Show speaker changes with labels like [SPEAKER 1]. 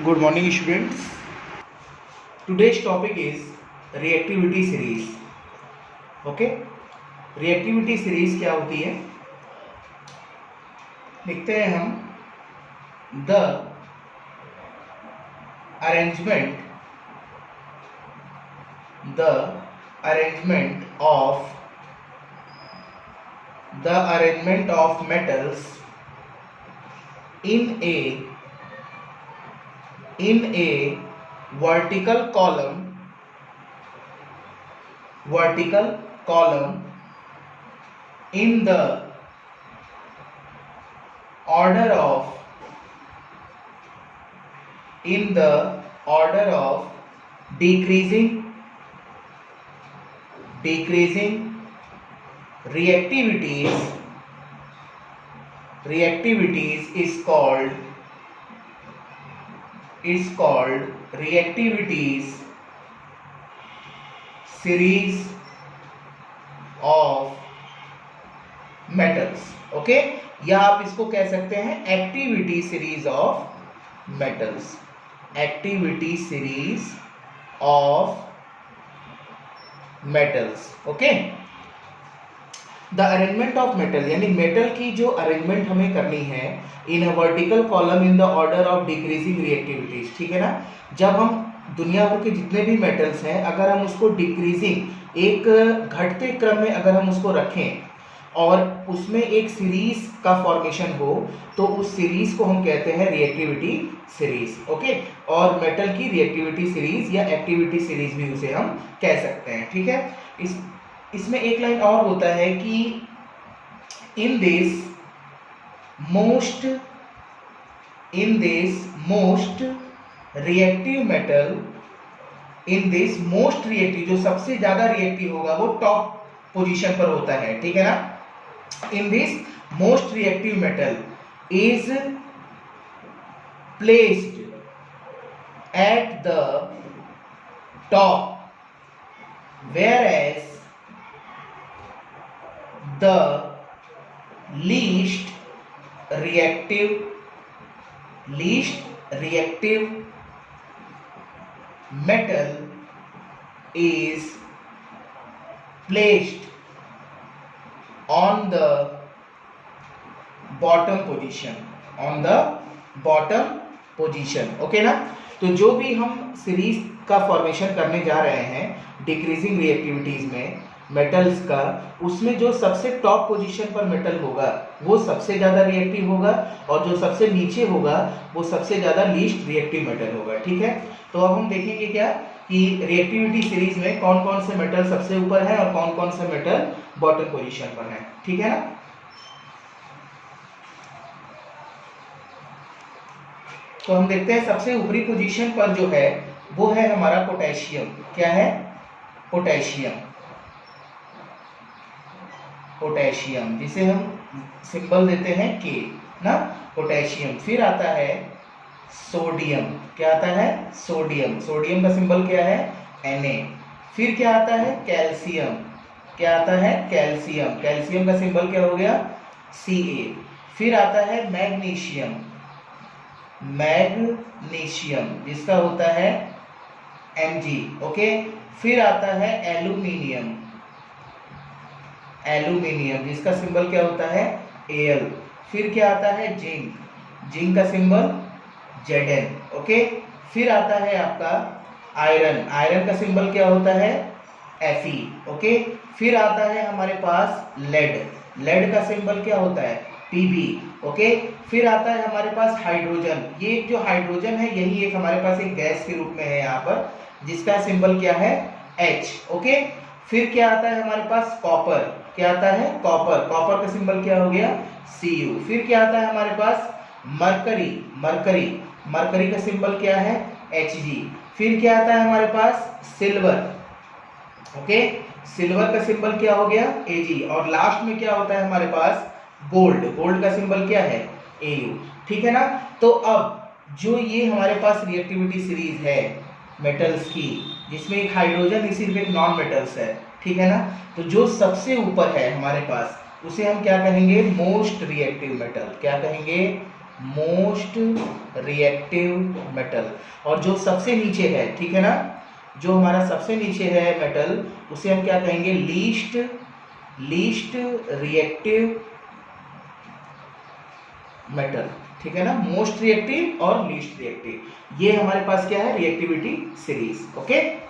[SPEAKER 1] Good morning, students. Today's topic is reactivity series. Okay, reactivity series क्या होती है? लिखते हैं हम the arrangement of metals in a vertical column in the order of decreasing reactivities is called reactivities series of metals. Okay, या आप इसको कह सकते हैं activity series of metals. Activity series of metals. Okay, the arrangement of metal यानी metal की जो arrangement हमें करनी है in a vertical column in the order of decreasing reactivities. ठीक है ना, जब हम दुनिया भर के जितने भी मेटल्स हैं अगर हम उसको डिक्रीजिंग एक घटते क्रम में अगर हम उसको रखें और उसमें एक सीरीज का फॉर्मेशन हो तो उस सीरीज को हम कहते हैं रिएक्टिविटी सीरीज. ओके, और मेटल की रिएक्टिविटी सीरीज या एक्टिविटी सीरीज भी उसे हम कह सकते हैं. ठीक है, इसमें एक लाइन और होता है कि in this most reactive metal, in this most reactive जो सबसे ज्यादा रिएक्टिव होगा वो टॉप पोजीशन पर होता है. ठीक है ना, in this most reactive metal is placed at the top whereas the least reactive metal is placed on the bottom position. Okay ना, तो जो भी हम सीरीज का फॉर्मेशन करने जा रहे हैं डिक्रीजिंग रिएक्टिविटीज में मेटल्स का, उसमें जो सबसे टॉप पोजीशन पर मेटल होगा वो सबसे ज्यादा रिएक्टिव होगा और जो सबसे नीचे होगा वो सबसे ज्यादा लीस्ट रिएक्टिव मेटल होगा. ठीक है, तो अब हम देखेंगे क्या कि रिएक्टिविटी सीरीज में कौन कौन से मेटल सबसे ऊपर है और कौन कौन से मेटल बॉटम पोजीशन पर है. ठीक है ना, तो हम देखते हैं सबसे ऊपरी पोजीशन पर जो है वो है हमारा पोटेशियम. क्या है? पोटेशियम, जिसे हम सिंबल देते हैं के ना, पोटेशियम. फिर आता है सोडियम. क्या आता है? सोडियम का सिंबल क्या है? Na. फिर क्या आता है? कैल्शियम. क्या आता है? कैल्शियम का सिंबल क्या हो गया? Ca. फिर आता है मैग्नीशियम जिसका होता है Mg. ओके, फिर आता है एल्यूमिनियम जिसका सिंबल क्या होता है? Al. फिर क्या आता है? जिंक का सिंबल Zn. ओके, फिर आता है आपका आयरन का सिंबल क्या होता है? Fe. ओके, फिर आता है हमारे पास लेड का सिंबल क्या होता है? Pb. ओके, फिर आता है हमारे पास हाइड्रोजन. ये जो हाइड्रोजन है यही एक हमारे पास एक गैस के रूप में है यहाँ पर, जिसका सिंबल क्या है? H. ओके, फिर क्या आता है हमारे पास? कॉपर. क्या आता है? कॉपर का सिंबल क्या हो गया? Cu. फिर क्या आता है हमारे पास? मरकरी का सिंबल क्या है? Hg. फिर क्या आता है हमारे पास? सिल्वर. ओके, सिल्वर का सिंबल क्या हो गया? Ag. और लास्ट में क्या होता है हमारे पास? गोल्ड का सिंबल क्या है? Au. ठीक है ना, तो अब जो ये हमारे पास रिएक्टिविटी सीरीज है मेटल्स की, जिसमें एक हाइड्रोजन सिर्फ एक नॉन मेटल्स है. ठीक है ना, तो जो सबसे ऊपर है हमारे पास उसे हम क्या कहेंगे? Most reactive metal. क्या कहेंगे? Most reactive metal. और जो सबसे नीचे है, ठीक है ना, जो हमारा सबसे नीचे है मेटल, उसे हम क्या कहेंगे, लीस्ट रिएक्टिव मेटल, ठीक है ना, मोस्ट रिएक्टिव और लीस्ट रिएक्टिव। ये हमारे पास क्या है, रिएक्टिविटी सीरीज। ओके।